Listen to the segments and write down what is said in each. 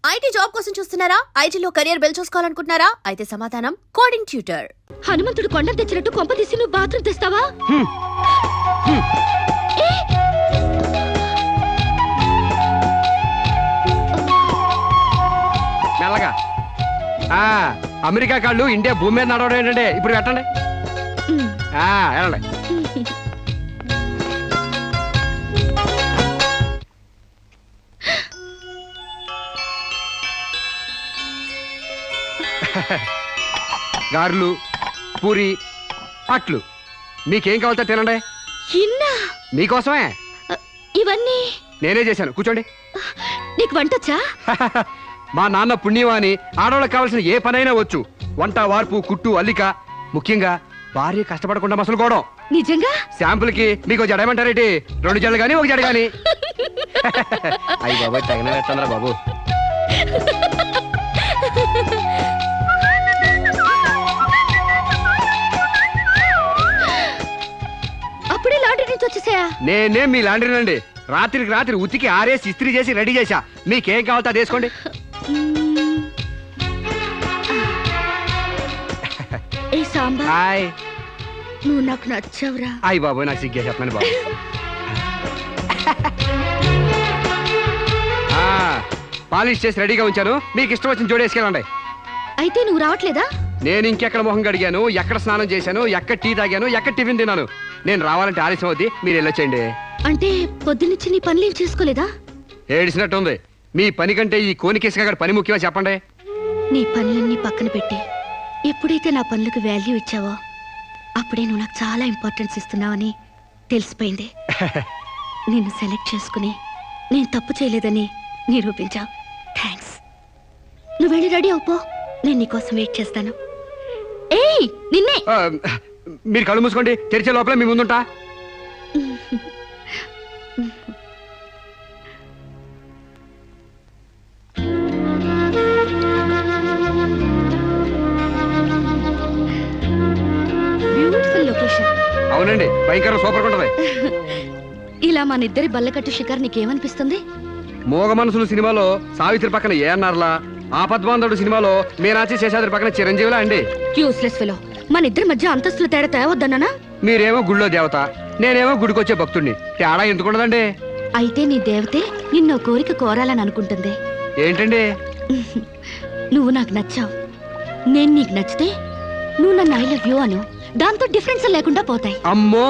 IT job కోసం చూస్తున్నారా? ఐటీలో కెరియర్ బిల్డ్ చూసుకోవాలనుకుంటున్నారా? అయితే సమాధానం కోడింగ్ ట్యూటర్. హనుమంతుడు కొండ తెచ్చినట్టు కొంప తీసి నువ్వు బాత్రూమ్ తెస్తావా? మెల్లగా. అమెరికా కాళ్ళు ఇండియా భూమి మీద నడవడం ఏంటంటే ఇప్పుడు పెట్టండి. వెళ్ళండి. గారెలు, పూరి, అట్లు మీకేం కావాలో తినండి. మీకోసమే ఇవన్నీ నేనే చేశాను. కూర్చోండి. నీకు వంటొచ్చా? మా నాన్న పుణ్యవాని ఆడవాళ్ళకి కావాల్సిన ఏ పనైనా వచ్చు. వంట, వార్పు, కుట్టు, అల్లిక, ముఖ్యంగా భార్య కష్టపడకుండా మసలుకోవడం. నిజంగా? శాంపుల్ కి మీకు జడేమంటారేటి? 2 జడలు గాని 1 జడ గాని. అయ్యి బాబాయ్ తగిన పెట్టండిరా బాబు. అప్పుడే లాండ్రీ నుంచి వచ్చేసాయా? నేనే మీ లాండ్రీనండి. రాత్రికి రాత్రి ఉతికి ఆరేసి ఇస్త్రీ చేసి రెడీ చేశా. మీకేం కావాలో అది వేసుకోండి. ఏ సాంబా, హాయ్. నువ్వు నాకు నచ్చావురా. అయ్యి బాబోయ్ నాకు సిగ్గే చెప్పండి బాబు. పాలిష్ చేసి రెడీగా ఉంచాను. మీకు ఇష్టం వచ్చిన జోడి వేసుకెళ్ళండి. అయితే నువ్వు రావట్లేదా? నేను ఇంకెక్కడ మొహం కడిగాను, ఎక్కడ స్నానం చేశాను, ఎక్కడ టీ తాగాను, ఎక్కడ టిఫిన్ తిన్నాను. నేను రావాలంటే ఆలస్యం అవుద్ది. మీరు వెళ్ళొచ్చండి. అంటే పొద్దున్నుంచి నీ పనులేం చేసుకోలేదా? ఏడిసినట్టుంది. మీ పని కంటే ఈ కోనికేసుగా పని ముఖ్యమా చెప్పండి. నీ పనులన్నీ పక్కన పెట్టి ఎప్పుడైతే నా పనులకు వాల్యూ ఇచ్చావో అప్పుడే నువ్వు నాకు చాలా ఇంపార్టెన్స్ ఇస్తున్నావని తెలిసిపోయింది. నిన్ను సెలెక్ట్ చేసుకుని నేను తప్పు చేయలేదని నిరూపించావు. థ్యాంక్స్. నువ్వు వెళ్ళి రెడీ అవుపో. నేను నీకోసం వెయిట్ చేస్తాను. ఏయ్ నిన్నే. మీరు కళ్ళు మూసుకోండి. తెరిచే లోపల మీ ముందుంటా. Beautiful location. అవునండి, భయంకర సూపర్ ఉంటది. ఇలా మన ఇద్దరి బల్లకట్టు షికార్ నీకేమనిపిస్తుంది? మోగ మనసులు సినిమాలో సావిత్రి పక్కన ఏఎన్ఆర్లా, ఆపద్బాంధవుడు సినిమాలో మీనాచి శేషాద్రి పక్కన చిరంజీవిలా అండి. Useless fellow. మన ఇద్దరి మధ్య అంతస్తుల తేడా తేవద్దన్నానా? మీరేమో గుళ్ళో దేవత, నేనేమో గుడికొచ్చే భక్తుడిని. తేడా ఎందుకుండదండి? అయితే నీ దేవతే నిన్నో కోరిక కోరాలని అనుకుంటుంది. ఏంటండి? నువ్వు నాకు నచ్చావు, నేను నీకు నచ్చితే నువ్వు నన్ను ఐ లవ్ యూ అను. దాంతో డిఫరెన్స్ లేకుండా పోతాయి. అమ్మో,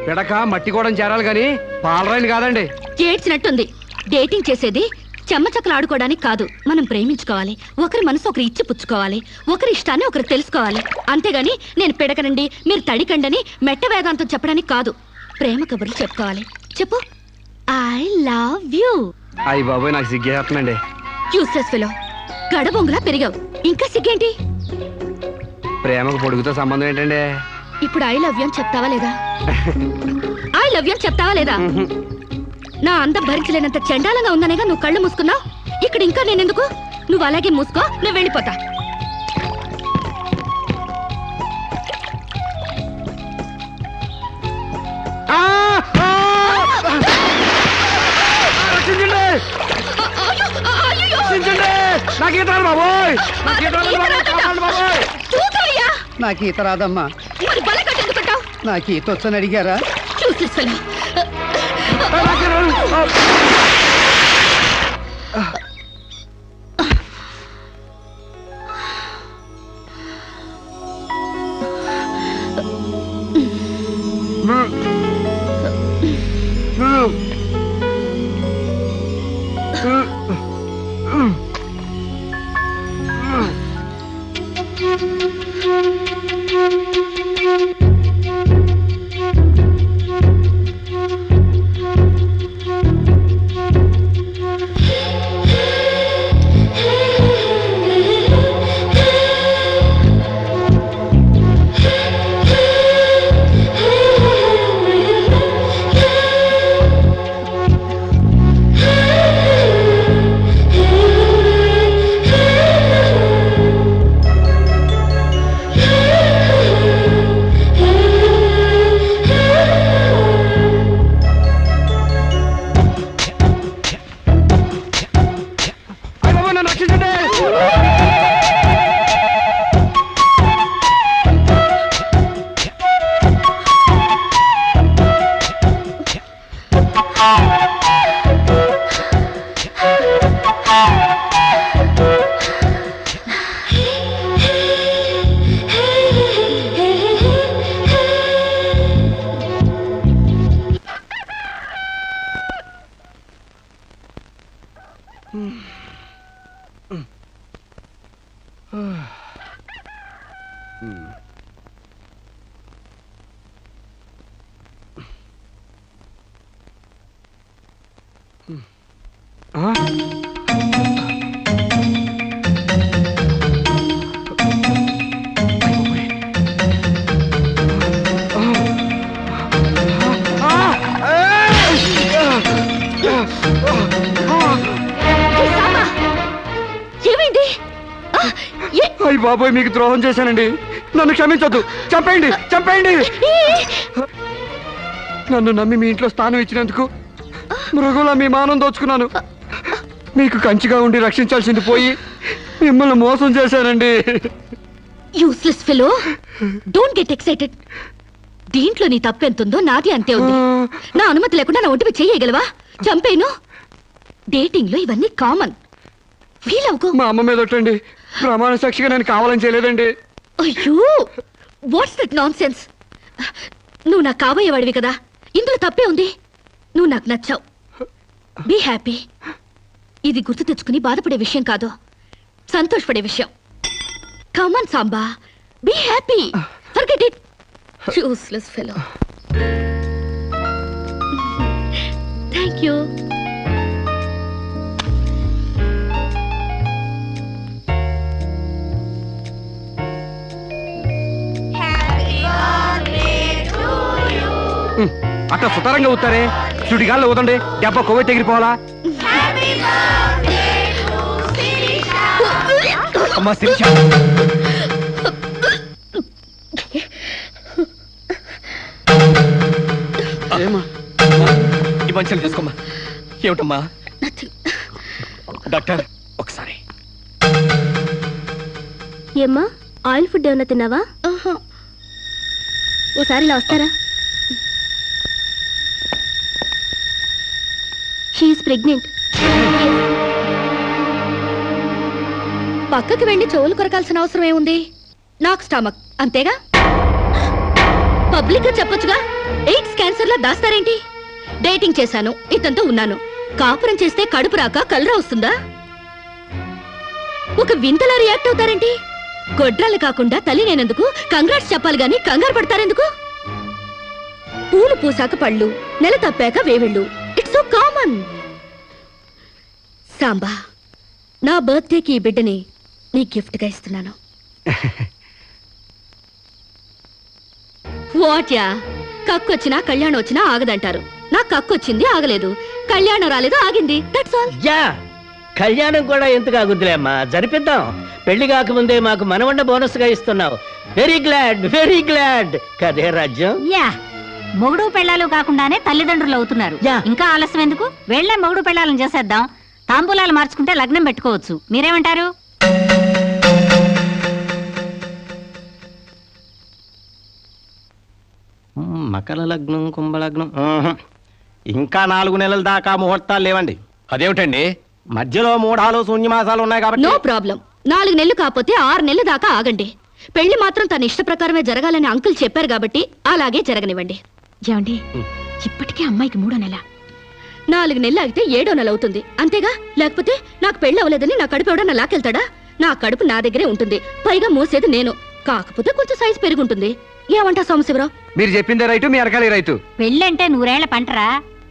పిడక మట్టి కూడా చేరాలి గాని పాలరాయిని కాదండి. చేడ్చినట్టుంది. డేటింగ్ చేసేది చెమ్మచక్కలు ఆడుకోవడానికి కాదు. మనం ప్రేమించుకోవాలి. ఒకరి మనసు ఒకరు ఇచ్చి పుచ్చుకోవాలి. ఒకరి ఇష్టాన్ని ఒకరు తెలుసుకోవాలి. అంతేగాని నేను పిడకనండి మీరు తడికండని మెట్ట వేదాంతం చెప్పడానికి కాదు. ప్రేమ కబుర్లు చెప్పుకోవాలి. చెప్పు, ఐ లవ్ యూ. అయ్యి బాబోయ్ నాకు సిగ్గేస్తుందండి. Useless fellow. గడబొంగులా పెరిగావు, ఇంకా సిగ్గేంటి? ప్రేమకు పొడుగుతో సంబంధం ఏంటండి? ఇప్పుడు ఐ లవ్ యూ అని చెప్తావా లేదా? ఐ లవ్ యూ అని చెప్తావా లేదా? నా అందం భరించలేనంత చండాలంగా ఉందనేగా నువ్వు కళ్ళు మూసుకున్నావు. ఇక్కడ ఇంకా నేనెందుకు? నువ్వు అలాగే మూసుకో, నేను వెళ్ళిపోతా. నాకు ఈత రాదమ్మా. నాకు ఈత వచ్చని అడిగారా? బాబోయ్, నన్ను రక్షించండి. ఏమైంది? అయ్య బాబోయ్, మీకు ద్రోహం చేశానండి. నన్ను క్షమించొద్దు. చంపేయండి, చంపేయండి. నన్ను నమ్మి మీ ఇంట్లో స్థానం ఇచ్చినందుకు మృగులా మీ మానం దోచుకున్నాను. మీకు కంచిగా ఉండి రక్షించాల్సింది పోయి మిమ్మల్ని మోసం చేశానండి. Useless fellow, don't get excited. దీంట్లో నీ తప్పెంతుందో నాది అంతే ఉంది. నా అనుమతి లేకుండా నా ఒంటిపై చేయగలవా? చంపేను. డేటింగ్ లో ఇవన్నీ కామన్. ఫీల్ అవుకో. మా అమ్మ మీద ఒట్టండి. ప్రమాణ సాక్షిగా నేను కావాలని చేయలేదండి. అయ్యో, వాట్స్ దట్ నాన్ సెన్స్? నువ్వు నాకు కాబోయేవాడివి కదా, ఇందులో తప్పే ఉంది. నువ్వు నాకు నచ్చావు. Be happy. ఇది గుర్తు తెచ్చుకుని బాధపడే విషయం కాదు, సంతోషపడే విషయం. Come on Samba, be happy. Forget it. Useless fellow. Thank you. అట్లా సుతారంగా ఊతారే. సుడిగాల్లో ఊదండి, దెబ్బ కొవ్వె తెగిరిపోవాలా? అమ్మా శిరీష, ఈ మంచిని తీసుకోమ్మా. ఏమిటమ్మా? డాక్టర్ ఒకసారి. ఏమ్మా, ఆయిల్ ఫుడ్ ఏమన్నా తిన్నావా? ఓసారి ఇలా వస్తారా? She is pregnant. పక్కకి వెళ్ళి చెవులు కొరకాల్సిన అవసరం ఏముంది? నాకు స్టమక్, అంతేగా. పబ్లిక్ గా చెప్పొచ్చుగా. ఎయిడ్స్ క్యాన్సర్ లా దాస్తారేంటి? డేటింగ్ చేశాను, ఇతనితో ఉన్నాను. కాపురం చేస్తే కడుపు రాక కలరా వస్తుందా? ఒక వింతలా రియాక్ట్ అవుతారేంటి? గొడ్రాలు కాకుండా తల్లి నేనందుకు కంగ్రాట్స్ చెప్పాలి గాని కంగారు పడతారెందుకు? పూలు పూసాక పళ్ళు, నెల తప్పాక వేవిళ్ళు. It's so common. సాంబా, నా బర్త్డేకి ఈ బిడ్డని నీ గిఫ్ట్ గా ఇస్తున్నాను. వాట్యా, కక్కొచ్చినా కళ్యాణం వచ్చినా ఆగదంటారు. నాకు కక్కొచ్చింది, ఆగలేదు. కళ్యాణం రాలేదు, ఆగింది. That's all. యా, కళ్యాణం కూడా ఎందుకు ఆగుద్దులే అమ్మా, జరిపిద్దాం. పెళ్లి కాకముందే మాకు మనవండ బోనస్ గా ఇస్తున్నావు. వెరీ గ్లాడ్ కదే రాజ్యం. యా, మొగుడు పెళ్ళాలు కాకుండానే తల్లిదండ్రులు అవుతున్నారు. యా. ఇంకా ఆలస్యం ఎందుకు? వెళ్లే మొగుడు పెళ్ళాలను చేసేద్దాం. తాంబూలాలు మార్చుకుంటే లగ్నం పెట్టుకోవచ్చు. మీరేమంటారు? మకర లగ్నం, కుంభలగ్నం. ఇంకా 4 నెలల దాకా ముహూర్తాలు లేవండి. అదేమిటండి? మధ్యలో 3 శూన్యమాసాలు ఉన్నాయి కాబట్టి. No problem. 4 నెలలు కాకపోతే 6 నెలలు దాకా ఆగండి. పెళ్లి మాత్రం తన ఇష్ట ప్రకారమే జరగాలని అంకుల్ చెప్పారు కాబట్టి అలాగే జరగనివ్వండి. ఏమండి, ఇప్పటికే అమ్మాయికి 3వ నెల. 4 నెలలు ఆగితే 7వ నెల అవుతుంది, అంతేగా. లేకపోతే నాకు పెళ్లి అవ్వలేదని నా కడుపు ఎవడన్నా లాకెళ్తాడా? నా కడుపు నా దగ్గరే ఉంటుంది, పైగా మోసేది నేను. కాకపోతే కొంచెం సైజు పెరుగుంటుంది. ఏమంటా సోమశివరావు? మీరు చెప్పిందే రైతు, మీ అరకాలి రైతు. పెళ్ళంటే 100 ఏళ్ల పంటరా.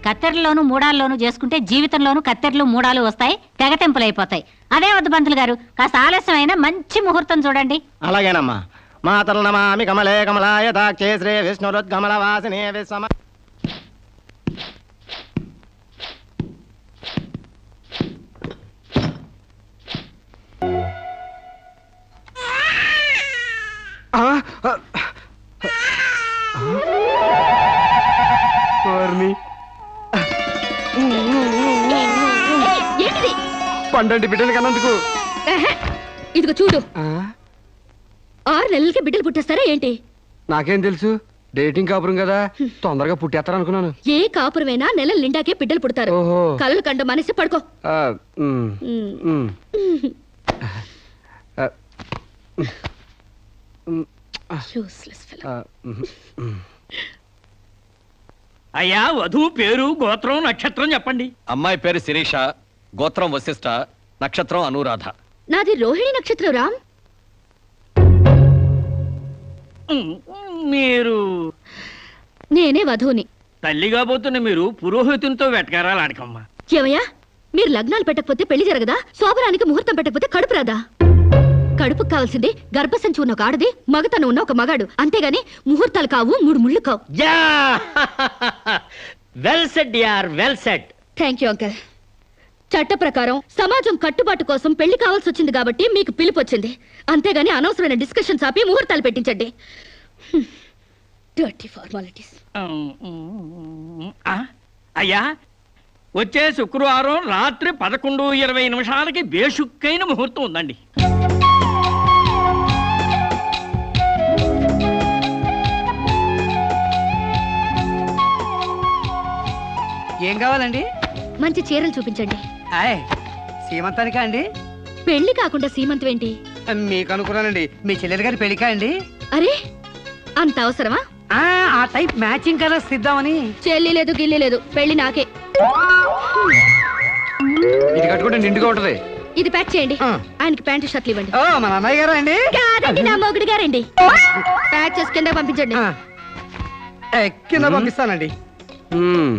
కత్తెరలోను మూడాల్లోనూ చేసుకుంటే జీవితంలోనూ కత్తెరలు మూడాలు వస్తాయి, తెగతెంపులైపోతాయి. అదే వద్దు పంతులు గారు, కాస్త ఆలస్యమైన మంచి ముహూర్తం చూడండి. అలాగేనమ్మా. మాతలు నమామి కమలే కమలాయ దాక్షే శ్రీ విష్ణురుద్గమల వాసినే విశ్వమ. పండంటి బిడ్డలు కన్నందుకు. ఎహె, ఇదిగో చూడు ఆ, 6 నెలలకి బిడ్డలు పుట్టేస్తారా ఏంటి? నాకేం తెలుసు, డేటింగ్ కాపురం కదా, తొందరగా పుట్టేస్తారనుకున్నాను. ఏ కాపురమైనా నెలల నిండాకే బిడ్డలు పుడతారు. ఓహో. కలలు కండ మనిషి పడుకో. ఆ, ఉమ్, ఉమ్. ఉమ్. ఆ, ఉమ్, Useless fellow. ఆ, ఉమ్, ఉమ్. అయ్యా వధువు పేరు గోత్రం నక్షత్రం చెప్పండి. అమ్మాయి పేరు శిరీష, గోత్రం వశిష్ఠ, నక్షత్రం అనురాధ. నాది రోహిణి నక్షత్రం రామ్. మీరు నేనే వధువుని. తల్లిగా పోతున్న మీరు పురోహితునితో వెటకారాలు ఆడకమ్మా. ఏమయ్యా, మీరు లగ్నాలు పెట్టకపోతే పెళ్లి జరగదా? శోభరానికి ముహూర్తం పెట్టకపోతే కడుపు రాదా? కడుపుకు కావాల్సింది గర్భసంచి ఉన్న ఒక ఆడది, మగతను ఉన్న ఒక మగాడు. అంతేగాని ముహూర్తాలు కావు, 3 ముళ్ళు కావు. యా వెల్ సెడ్ యార్, well said. Thank you uncle. చట్ట ప్రకారం సమాజం కట్టుబాటు కోసం పెళ్లి కావాల్సి వచ్చింది కాబట్టి మీకు పిలుపు వచ్చింది. అంతేగాని అనవసరమైన డిస్కషన్స్ ఆపి ముహూర్తాలు పెట్టించండి. Dirty formalities. అయ్యా వచ్చే శుక్రవారం రాత్రి 11:20 బేషుక్కైన ముహూర్తం ఉందండి. ఏం కావాలండి? మంచి చీరలు చూపించండి. హాయ్, సీమంతానికా అండి? పెళ్లి కాకుండా సీమంతం ఏంటి? మీకు అనుకున్నానండి, మీ చెల్లెలు గారి పెళ్లికా అండి? అరే, అంత అవసరమా? ఆ టైప్ మ్యాచింగ్ కలర్స్ ఇద్దామని. చెల్లి లేదు, గిల్లి లేదు, పెళ్లి నాకే. ఇది కట్టుకుంటే నిండుగా ఉంటది. ఇది ప్యాక్ చేయండి. ఆ. ఆయనకి ప్యాంటు షర్ట్లు ఇవ్వండి. ఓ, మన అన్నయ్య గారా అండి? కాదండి, నా మొగుడు గారండి. ప్యాక్ చేసి కింద పంపించండి. ఆ. కింద పంపిస్తానండి. ఉమ్.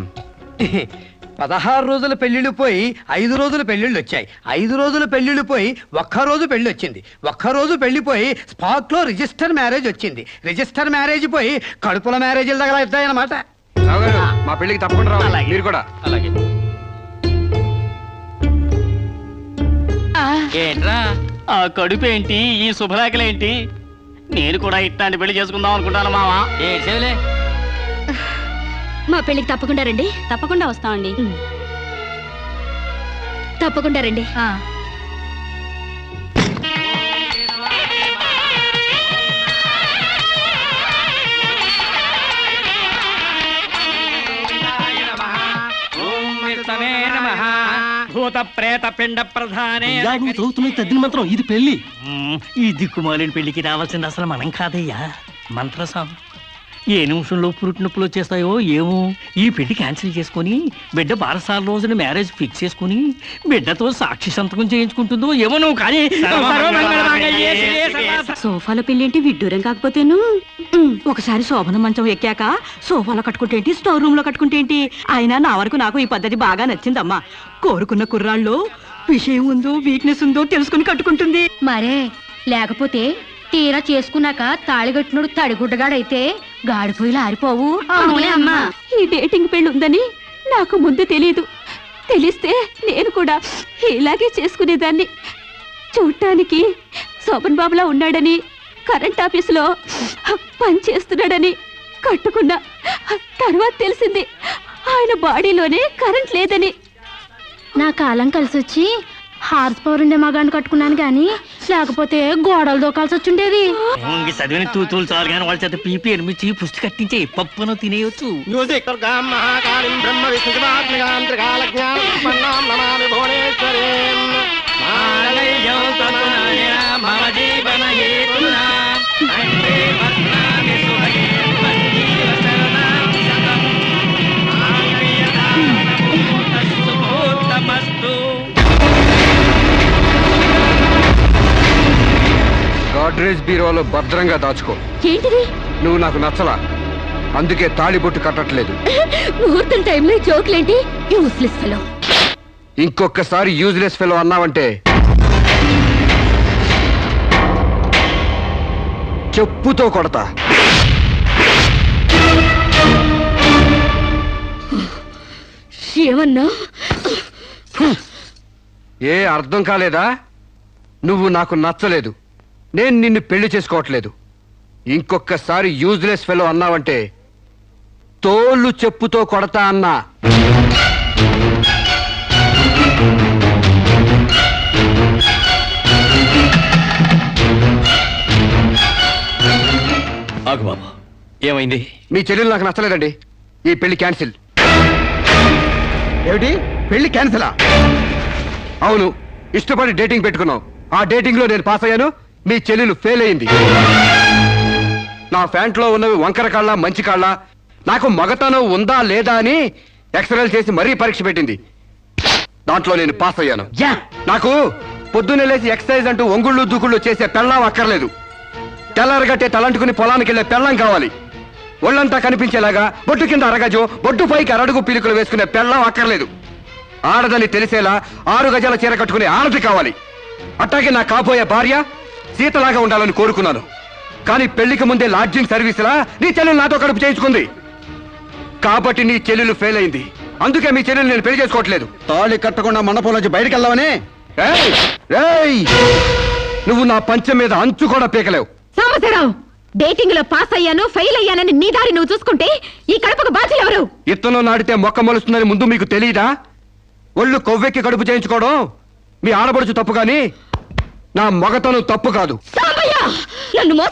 16 రోజుల పెళ్లిళ్ళు పోయి 5 రోజుల పెళ్లిళ్ళు వచ్చాయి. 5 రోజుల పెళ్లిళ్ళు పోయి ఒక్కరోజు పెళ్లి వచ్చింది. ఒక్కరోజు పెళ్లిపోయి స్పాట్ లో రిజిస్టర్ మ్యారేజ్ వచ్చింది. రిజిస్టర్ మ్యారేజ్ పోయి కడుపుల మ్యారేజ్ల దగ్గర అవుతాయన్నమాట. రావు గారు, మా పెళ్ళికి తప్పకుండా రావాలి. అలాగే. మీరు కూడా. అలాగే. ఏంట్రా ఆ కడుపేంటి, ఈ శుభలేఖలేంటి? నేను కూడా ఇట్లాంటి పెళ్లి చేసుకుందాం అనుకుంటాను మావా. ఏడ్చేవులే. మా పెళ్లికి తప్పకుండా రండి. తప్పకుండా వస్తామండి. తప్పకుండా రండి. భూత ప్రేత పిండ ప్రధానే. తద్దిన మంత్రం ఇది పెళ్లి. ఈ దిక్కుమాలిన పెళ్లికి రావాల్సింది అసలు మనం కాదయ్యా, మంత్రసాం. ఏ నిమిషంలో పురుటి నొప్పులు వచ్చేస్తాయో ఏమో. ఈ పెళ్లి క్యాన్సిల్ చేసుకుని బిడ్డ బారసాల రోజున మ్యారేజ్ ఫిక్స్ చేసుకుని బిడ్డతో సాక్షి సంతకం చేయించుకుంటుందో ఏమో. నువ్వు కానీ సోఫాలో పెళ్ళేంటి విడ్డూరం కాకపోతేను. ఒకసారి శోభన మంచం ఎక్కాక సోఫాలో కట్టుకుంటే ఏంటి, స్టోర్ రూమ్ లో కట్టుకుంటే ఏంటి? అయినా నా వరకు నాకు ఈ పద్ధతి బాగా నచ్చిందమ్మా. కోరుకున్న కుర్రాళ్ళు విషయం ఉందో వీక్నెస్ ఉందో తెలుసుకుని కట్టుకుంటుంది. మరే లేకపోతే తీరా చేసుకున్నాక తాళిగట్టినోడు తడిగుడ్డగాడైతే గాడిపోయిలు ఆరిపోవు. అవునే అమ్మా. ఈ డేటింగ్ పెళ్లి ఉందని నాకు ముందు తెలియదు. తెలిస్తే నేను కూడా ఇలాగే చేసుకునేదాన్ని. చూడటానికి శోభన్ బాబులా ఉన్నాడని, కరెంట్ ఆఫీసులో పని చేస్తున్నాడని కట్టుకున్నా. తర్వాత తెలిసింది ఆయన బాడీలోనే కరెంట్ లేదని. నా కాలం కలిసి వచ్చి హార్స్ పవర్ ఉండే మగాన్ని కట్టుకున్నాను గాని లేకపోతే గోడలు దూకాల్సి వచ్చుండేది. చదివిన తూతులు చాలు కానీ వాళ్ళ చేత పీపీ ఎనిమిచి పుష్టి కట్టించే పప్పును తినేయొచ్చు. గాడ్రేజ్ బీరోలో భద్రంగా దాచుకో. ఏంటిది? నువ్వు నాకు నచ్చలా, అందుకే తాళిబొట్టు కట్టట్లేదు. ముహూర్తం టైంలో జోక్లేంటి? Useless fellow. ఇంకొకసారి యూజ్లెస్ ఫెలో అన్నావంటే చెప్పుతో కొడతా. ఏమన్నా? ఏ అర్థం కాలేదా? నువ్వు నాకు నచ్చలేదు, నేను నిన్ను పెళ్లి చేసుకోవట్లేదు. ఇంకొకసారి యూజ్లెస్ ఫెలో అన్నావంటే తోళ్ళు చెప్పుతో కొడతా అన్నా. ఆగు బాబు, ఏమైంది? మీ చెల్లెలు నాకు నచ్చలేదండి. ఈ పెళ్లి క్యాన్సిల్. ఏమిటి పెళ్లి క్యాన్సిలా? అవును, ఇష్టపడి డేటింగ్ పెట్టుకున్నాం. ఆ డేటింగ్ లో నేను పాస్ అయ్యాను, మీ చెల్లెలు ఫెయిల్ అయింది. నా ఫ్యాంట్లో ఉన్నవి వంకర కాళ్ళ మంచి కాళ్ళ, నాకు మగతనం ఉందా లేదా అని ఎక్స్రేలు చేసి మరీ పరీక్ష పెట్టింది. దాంట్లో నేను పాస్ అయ్యాను. నాకు పొద్దున్నే లేచి ఎక్సర్సైజ్ అంటూ ఒంగుళ్ళు దూకుళ్ళు చేసే పెళ్ళాం అక్కర్లేదు. తెల్లారగట్టే తలంటుకుని పొలానికి వెళ్ళే పెళ్ళాం కావాలి. ఒళ్ళంతా కనిపించేలాగా బొట్టు కింద అరగజో, బొట్టు పైకి అరడుగు పీలికలు వేసుకునే పెళ్ళాం అక్కర్లేదు. ఆడదని తెలిసేలా 6 గజాల చీర కట్టుకునే ఆడది కావాలి. అట్టాగే నా కాబోయే భార్య సీతలాగా ఉండాలని కోరుకున్నాను. కానీ పెళ్లికి ముందే లాడ్జింగ్ సర్వీసులా నీ చెల్లెలు నాతో కడుపు చేయించుకుంది. కాబట్టి నీ చెల్లెలు ఫెయిల్ అయింది. అందుకే మీ చెల్లెలు నేను పెళ్లి చేసుకోవట్లేదు. తాళి కట్టకుండా మండపం నుంచి బయటకు వెళ్దామని. నువ్వు నా పంచం మీద అంచు కూడా పీకలేవు. సాంబశివరావు, డేటింగ్ లో పాస్ అయ్యాను ఫెయిల్ అయ్యానని నీ దారి నువ్వు చూసుకుంటే ఈ కడుపుకు బాధ్యులు ఎవరు? ఇత్తనం నాడితే మొక్క మొలుస్తుందని ముందు మీకు తెలియదా? ఒళ్ళు కొవ్వెక్కి కడుపు చేయించుకోవడం మీ ఆడబడుచు తప్పు, కానీ నా మగతను తప్పు కాదు. సాంబయ్య, నన్ను మోసం